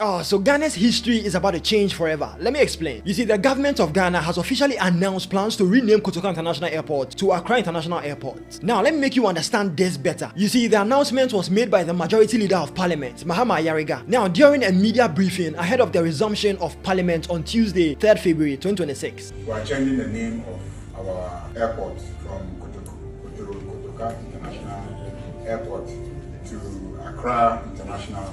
Oh, so Ghana's history is about to change forever. Let me explain. You see, the government of Ghana has officially announced plans to rename Kotoka International Airport to Accra International Airport. Now, let me make you understand this better. You see, the announcement was made by the Majority Leader of Parliament, Mahama Yariga. Now, during a media briefing ahead of the resumption of Parliament on Tuesday, 3rd February 2026. We are changing the name of our airport from Kotoka International Airport to Accra International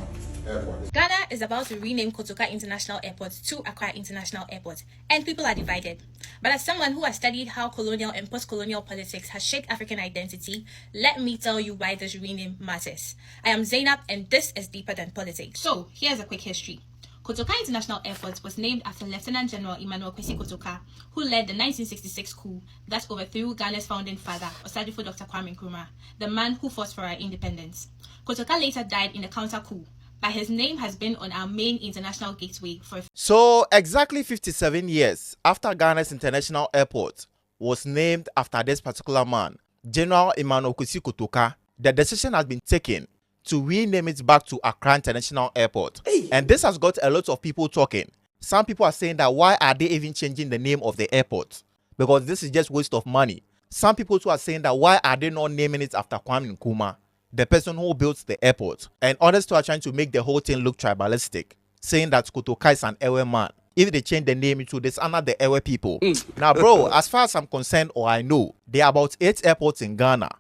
Airport. Ghana is about to rename Kotoka International Airport to Accra International Airport, and people are divided. But as someone who has studied how colonial and post-colonial politics has shaped African identity, let me tell you why this rename matters. I am Zainab, and this is Deeper Than Politics. So, here's a quick history. Kotoka International Airport was named after Lieutenant General Emmanuel Kotoka, who led the 1966 coup that overthrew Ghana's founding father, Osadifo Dr. Kwame Nkrumah, the man who fought for our independence. Kotoka later died in a counter-coup, but his name has been on our main international gateway for So, exactly 57 years after Ghana's international airport was named after this particular man, General Emmanuel Kotoka, the decision has been taken to rename it back to Accra International Airport. Hey. And this has got a lot of people talking. Some people are saying that why are they even changing the name of the airport? Because this is just waste of money. Some people too are saying that why are they not naming it after Kwame Nkrumah, the person who built the airport? And others too are trying to make the whole thing look tribalistic, saying that Kotoka is an Ewe man. If they change the name into this, honor the Ewe people. Now, bro, as far as I'm concerned, or I know, there are about 8 airports in Ghana.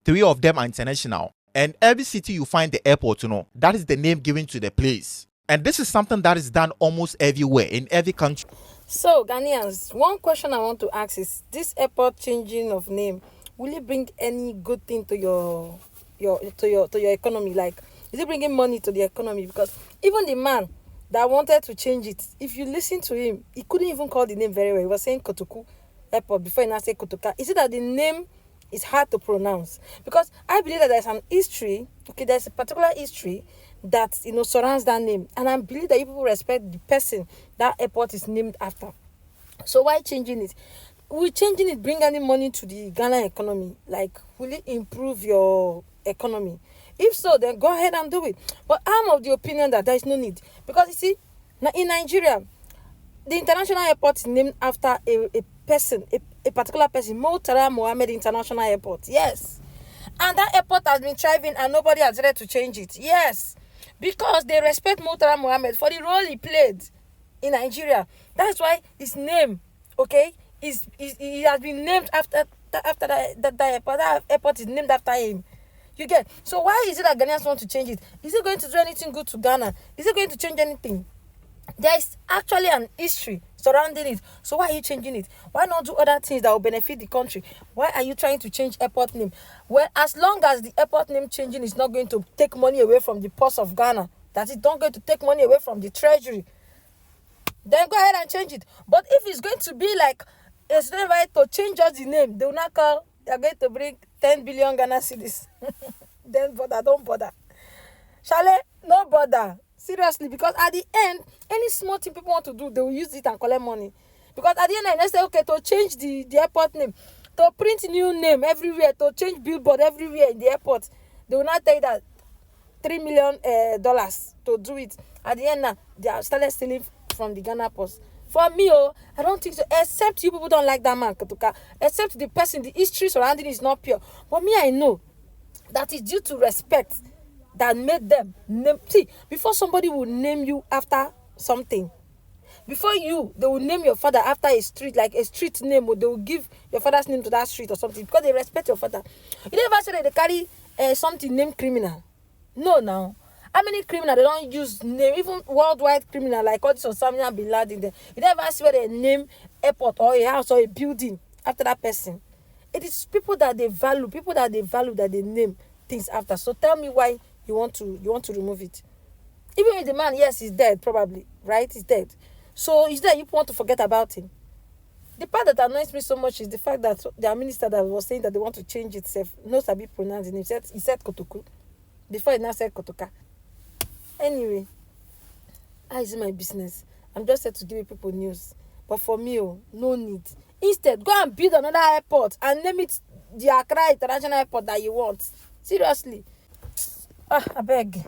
3 of them are international. And every city you find the airport, that is the name given to the place. And this is something that is done almost everywhere, in every country. So, Ghanaians, one question I want to ask is, this airport changing of name, will it bring any good thing to your economy? Like, is it bringing money to the economy? Because even the man that wanted to change it, if you listen to him, he couldn't even call the name very well. He was saying Kotoku Airport before he now said Kotoka. Is it that the name is hard to pronounce? Because I believe that there's an history, there's a particular history that surrounds that name, and I believe that people respect the person that airport is named after. So why changing it? Will changing it bring any money to the Ghana economy? Like, will it improve your economy? If so, then go ahead and do it. But I'm of the opinion that there is no need, because you see, now in Nigeria, the international airport is named after a person, a particular person, Murtala Mohammed International Airport. Yes. And that airport has been thriving and nobody has tried to change it. Yes. Because they respect Murtala Mohammed for the role he played in Nigeria. That's why his name, he has been named after that airport. That airport is named after him. You get? So why is it that Ghanaians want to change it? Is it going to do anything good to Ghana? Is it going to change anything? There is actually an history surrounding it. So why are you changing it? Why not do other things that will benefit the country? Why are you trying to change airport name? Well, as long as the airport name changing is not going to take money away from the purse of Ghana, that is not going to take money away from the treasury, then go ahead and change it. But if it's going to be like a student right to change just the name, they will not call, they're going to bring 10 billion Ghana cedis. Then bother, don't bother. Shale, no bother. Seriously, because at the end, any small thing people want to do, they will use it and collect money. Because at the end, they say, okay, to change the airport name, to print new name everywhere, to change billboard everywhere in the airport, they will not tell you that $3 million dollars to do it. At the end now, they are started stealing from the Ghana Post. For me, I don't think so. Except you people don't like that man, Kotoka. Except the person, the history surrounding is not pure. But me, I know that is due to respect that made them name. See, before somebody will name you after something, before they will name your father after a street, like a street name, or they will give your father's name to that street or something, because they respect your father. You never say that they carry something named criminal. No, now. How many criminals they don't use name, even worldwide criminal like all this Osama bin Laden? You never see where they name airport or a house or a building after that person. It is people that they value that they name things after. So tell me why you want to remove it. Even if the man, yes, he's dead, probably, right? He's dead. So he's dead, you want to forget about him. The part that annoys me so much is the fact that the minister that was saying that they want to change itself knows how to pronounce the name. He said Kotoku before he now said Kotoka. Anyway, how is it my business? I'm just here to give people news. But for me, no need. Instead, go and build another airport and name it the Accra International Airport that you want. Seriously. I beg.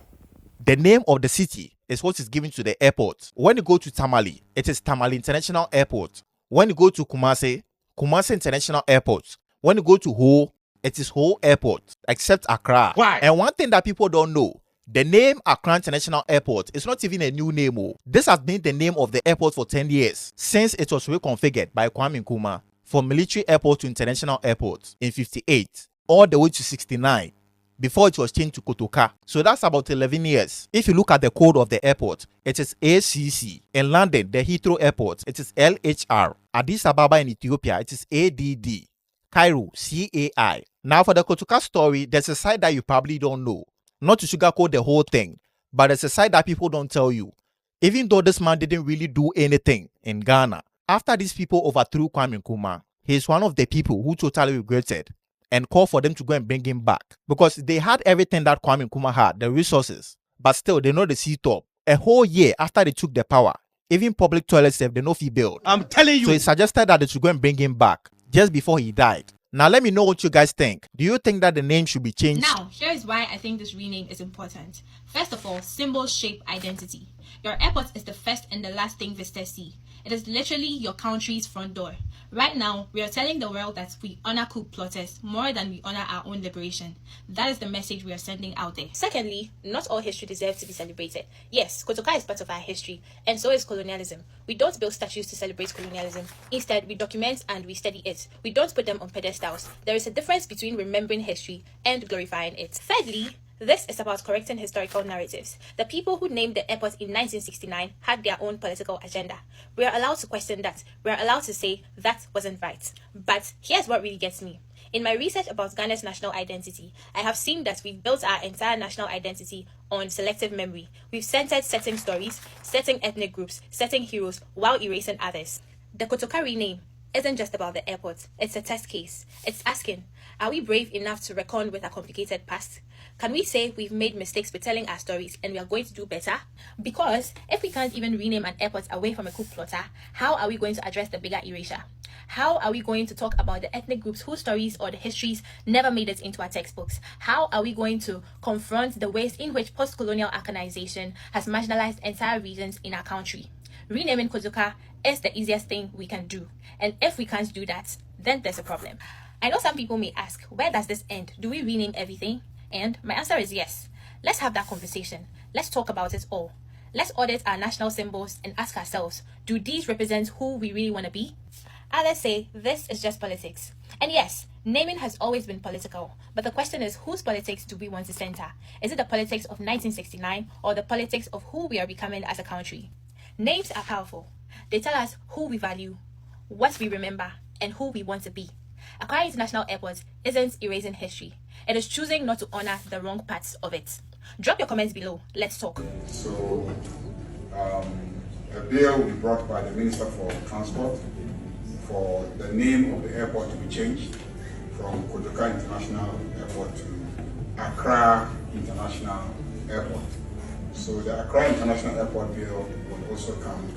The name of the city is what is given to the airport. When you go to Tamale, it is Tamale International Airport. When you go to Kumasi, Kumasi International Airport. When you go to Ho, it is Ho Airport, except Accra. Why? And one thing that people don't know, the name Accra International Airport is not even a new name. This has been the name of the airport for 10 years, since it was reconfigured by Kwame Nkrumah from military airport to international airport in 58, all the way to 69, before it was changed to Kotoka. So that's about 11 years. If you look at the code of the airport, it is ACC. In London, the Heathrow Airport, it is LHR. Addis Ababa in Ethiopia, it is ADD. Cairo, CAI. Now for the Kotoka story, there's a side that you probably don't know. Not to sugarcoat the whole thing, but there's a side that people don't tell you. Even though this man didn't really do anything in Ghana, after these people overthrew Kwame Nkrumah, he's one of the people who totally regretted and called for them to go and bring him back. Because they had everything that Kwame Nkrumah had, the resources, but still they know the seat-top. A whole year after they took the power, even public toilets they no fee build. I'm telling you. So he suggested that they should go and bring him back just before he died. Now let me know what you guys think. Do you think that the name should be changed? Now, here is why I think this rename is important. First of all, symbols shape identity. Your airport is the first and the last thing visitors see. It is literally your country's front door. Right now, we are telling the world that we honor coup plotters more than we honor our own liberation. That is the message we are sending out there. Secondly, not all history deserves to be celebrated. Yes, Kotoka is part of our history, and so is colonialism. We don't build statues to celebrate colonialism. Instead, we document and we study it. We don't put them on pedestals. There is a difference between remembering history and glorifying it. Thirdly, this is about correcting historical narratives. The people who named the airport in 1969 had their own political agenda. We are allowed to question that. We are allowed to say that wasn't right. But here's what really gets me. In my research about Ghana's national identity, I have seen that we've built our entire national identity on selective memory. We've centered certain stories, certain ethnic groups, certain heroes, while erasing others. The Kotoka rename isn't just about the airport. It's a test case. It's asking, are we brave enough to reckon with a complicated past? Can we say we've made mistakes with telling our stories and we are going to do better? Because if we can't even rename an airport away from a coup plotter, how are we going to address the bigger erasure? How are we going to talk about the ethnic groups whose stories or the histories never made it into our textbooks? How are we going to confront the ways in which post-colonial Africanization has marginalized entire regions in our country? Renaming Kotoka is the easiest thing we can do. And if we can't do that, then there's a problem. I know some people may ask, where does this end? Do we rename everything? And my answer is yes. Let's have that conversation. Let's talk about it all. Let's audit our national symbols and ask ourselves, do these represent who we really want to be? Others say this is just politics. And yes, naming has always been political. But the question is, whose politics do we want to center? Is it the politics of 1969 or the politics of who we are becoming as a country? Names are powerful. They tell us who we value, what we remember, and who we want to be. Accra International Airport isn't erasing history. It is choosing not to honor the wrong parts of it. Drop your comments below. Let's talk. So, a bill will be brought by the Minister for Transport for the name of the airport to be changed from Kotoka International Airport to Accra International Airport. So the Accra International Airport bill will also come.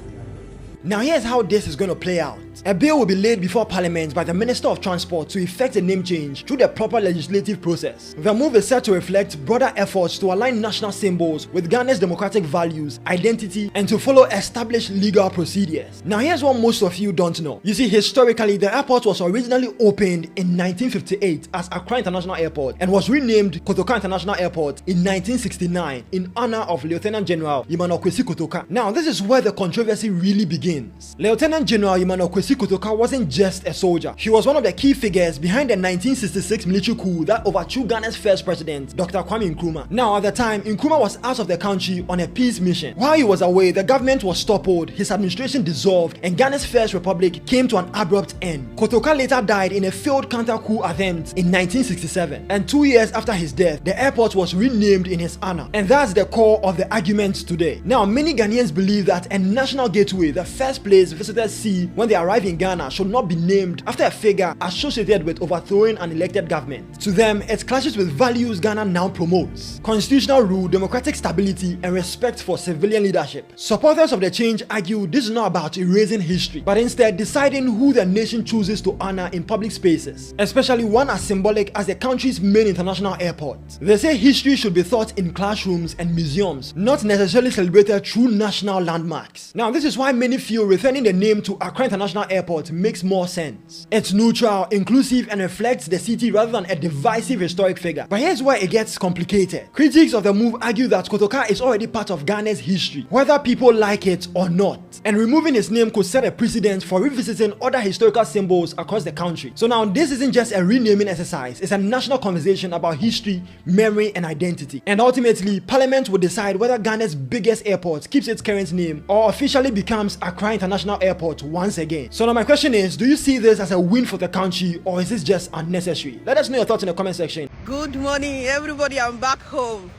Now here's how this is going to play out. A bill will be laid before Parliament by the Minister of Transport to effect a name change through the proper legislative process. The move is set to reflect broader efforts to align national symbols with Ghana's democratic values, identity, and to follow established legal procedures. Now here's what most of you don't know. You see, historically, the airport was originally opened in 1958 as Accra International Airport and was renamed Kotoka International Airport in 1969 in honor of Lieutenant General Kwesi Kotoka. Now this is where the controversy really begins. Lieutenant General Kwesi Kotoka wasn't just a soldier. He was one of the key figures behind the 1966 military coup that overthrew Ghana's first president, Dr. Kwame Nkrumah. Now, at the time, Nkrumah was out of the country on a peace mission. While he was away, the government was toppled, his administration dissolved, and Ghana's first republic came to an abrupt end. Kotoka later died in a failed counter-coup attempt in 1967, and 2 years after his death, the airport was renamed in his honor. And that's the core of the argument today. Now, many Ghanaians believe that a national gateway, the first place visitors see when they arrive arrive in Ghana should not be named after a figure associated with overthrowing an elected government. To them, it clashes with values Ghana now promotes: constitutional rule, democratic stability, and respect for civilian leadership. Supporters of the change argue this is not about erasing history, but instead deciding who the nation chooses to honor in public spaces, especially one as symbolic as the country's main international airport. They say history should be taught in classrooms and museums, not necessarily celebrated through national landmarks. Now, this is why many feel returning the name to Accra International Airport makes more sense. It's neutral, inclusive, and reflects the city rather than a divisive historic figure. But here's where it gets complicated. Critics of the move argue that Kotoka is already part of Ghana's history, whether people like it or not, and removing its name could set a precedent for revisiting other historical symbols across the country. So now, this isn't just a renaming exercise, it's a national conversation about history, memory, and identity. And ultimately, Parliament will decide whether Ghana's biggest airport keeps its current name or officially becomes Accra International Airport once again. So now my question is, do you see this as a win for the country, or is this just unnecessary? Let us know your thoughts in the comment section. Good morning, everybody. I'm back home.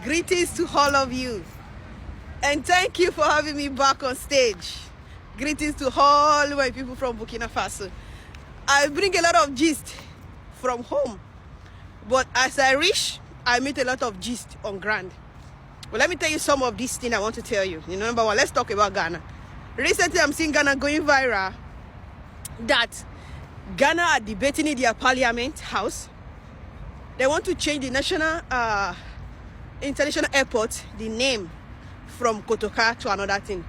Greetings to all of you. And thank you for having me back on stage. Greetings to all my people from Burkina Faso. I bring a lot of gist from home, but as I reach, I meet a lot of gist on ground. Well, let me tell you some of these things I want to tell you. Number one, let's talk about Ghana. Recently, I'm seeing Ghana going viral that Ghana are debating in their parliament house. They want to change the national international airport, the name, from Kotoka to another thing.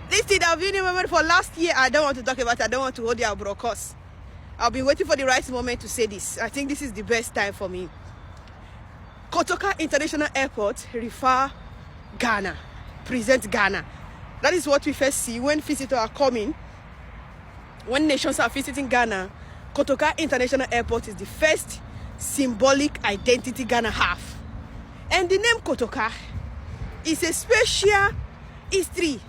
This thing I've been remembered for last year. I don't want to talk about it. I don't want to hold their broadcast. I've been waiting for the right moment to say this. I think this is the best time for me. Kotoka International Airport refer Ghana, present Ghana. That is what we first see when visitors are coming. When nations are visiting Ghana, Kotoka International Airport is the first symbolic identity Ghana have. And the name Kotoka is a special history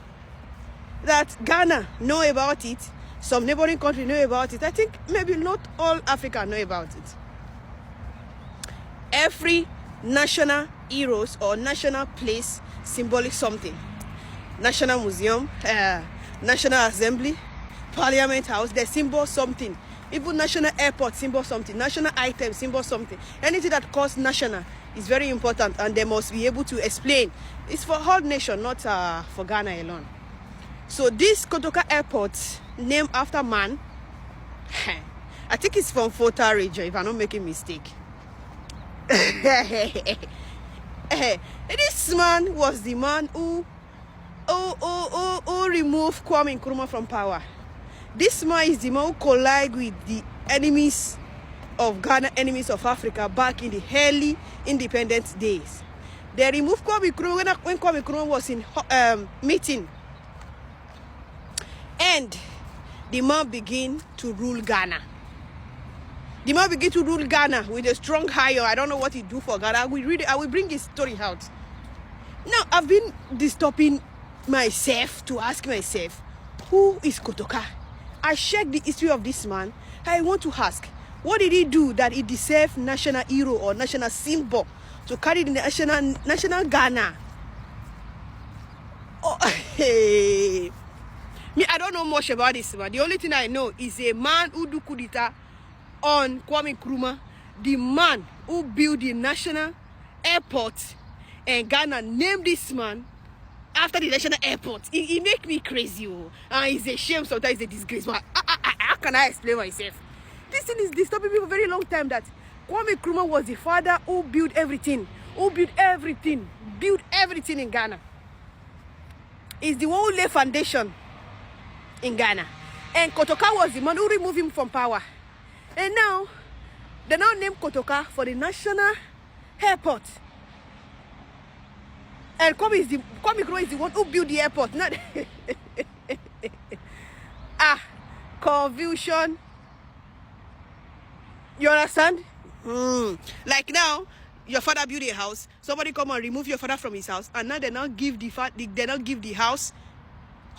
that Ghana know about it. Some neighboring countries know about it. I think maybe not all Africa know about it. Every national heroes or national place symbolic something. National Museum, National Assembly, Parliament House, they symbol something. Even national airport symbol something. National item symbol something. Anything that calls national is very important, and they must be able to explain. It's for whole nation, not for Ghana alone. So this Kotoka Airport, named after man, I think it's from Fota region, if I'm not making mistake. This man was the man who removed Kwame Nkrumah from power. This man is the man who collided with the enemies of Ghana, enemies of Africa back in the early independence days. They removed Kwame Nkrumah when Kwame Nkrumah was in meeting. And the man began to rule Ghana. The man began to rule Ghana with a strong hire. I don't know what he do for Ghana. I will bring his story out. Now, I've been disturbing myself to ask myself, who is Kotoka? I checked the history of this man. I want to ask, what did he do that he deserved national hero or national symbol to carry the national Ghana? Oh, hey. Me, I don't know much about this man. The only thing I know is a man who do coup d'etat on Kwame Nkrumah, the man who built the national airport, and Ghana named this man after the national airport. It make me crazy. It's a shame, sometimes it's a disgrace. But how can I explain myself? This thing is disturbing me for a very long time, that Kwame Nkrumah was the father who built everything. Built everything in Ghana. He's the one who laid foundation in Ghana. And Kotoka was the man who removed him from power. And now, they now name Kotoka for the national airport. And Kwame Nkrumah is the one who built the airport. Not confusion. You understand? Like now, your father built a house. Somebody come and remove your father from his house, and now they now give the house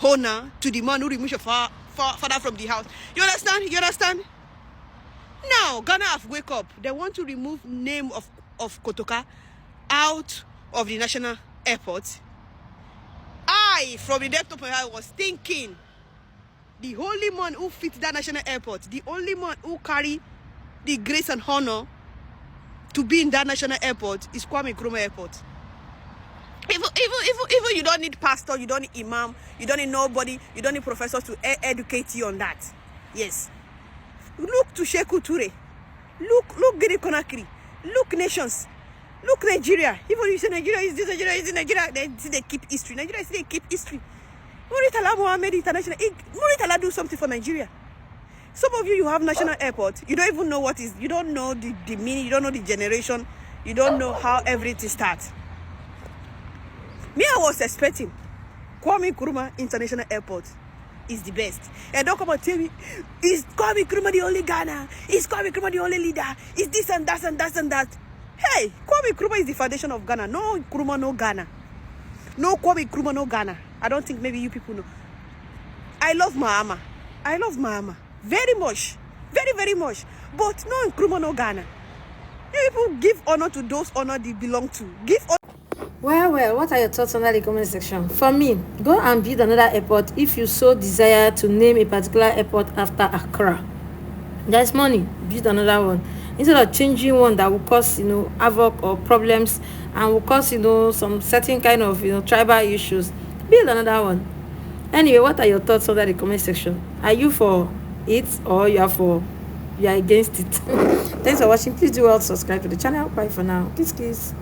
owner to the man who removed your father from the house. You understand? You understand? Now, Ghana have wake up. They want to remove name of Kotoka out of the national airport. From the depth of my heart, was thinking, The only man who fit that national airport, the only man who carry the grace and honor to be in that national airport is Kwame Nkrumah Airport. Even you don't need pastor, you don't need imam, you don't need nobody, you don't need professors to educate you on that. Yes. Look to Sheku Ture. Look Guinea Conakry. Look nations. Look Nigeria. Even you say Nigeria is this, Nigeria is in Nigeria, they keep history. Nigeria is they keep history. Muritala Mohammed International. Muritala do something for Nigeria. Some of you have national airport. You don't even know what is. You don't know the meaning. You don't know the generation. You don't know how everything starts. Me, I was expecting Kwame Nkrumah International Airport is the best. And don't come and tell me, is Kwame Nkrumah the only Ghana? Is Kwame Nkrumah the only leader? Is this and that and that and that? Hey, Kwame Nkrumah is the foundation of Ghana. No Nkrumah, no Ghana. No Kwame Nkrumah, no Ghana. I don't think maybe you people know. I love Mahama. I love Mahama. Very much. Very, very much. But no Nkrumah, no Ghana. You people give honor to those honor they belong to. Give honor. Well, what are your thoughts under the comment section? For me, go and build another airport if you so desire to name a particular airport after Accra. There's money, build another one. Instead of changing one that will cause, havoc or problems and will cause, some certain kind of, tribal issues, build another one. Anyway, what are your thoughts under the comment section? Are you for it or you are against it? Thanks for watching. Please do well to subscribe to the channel. Bye for now. Kiss.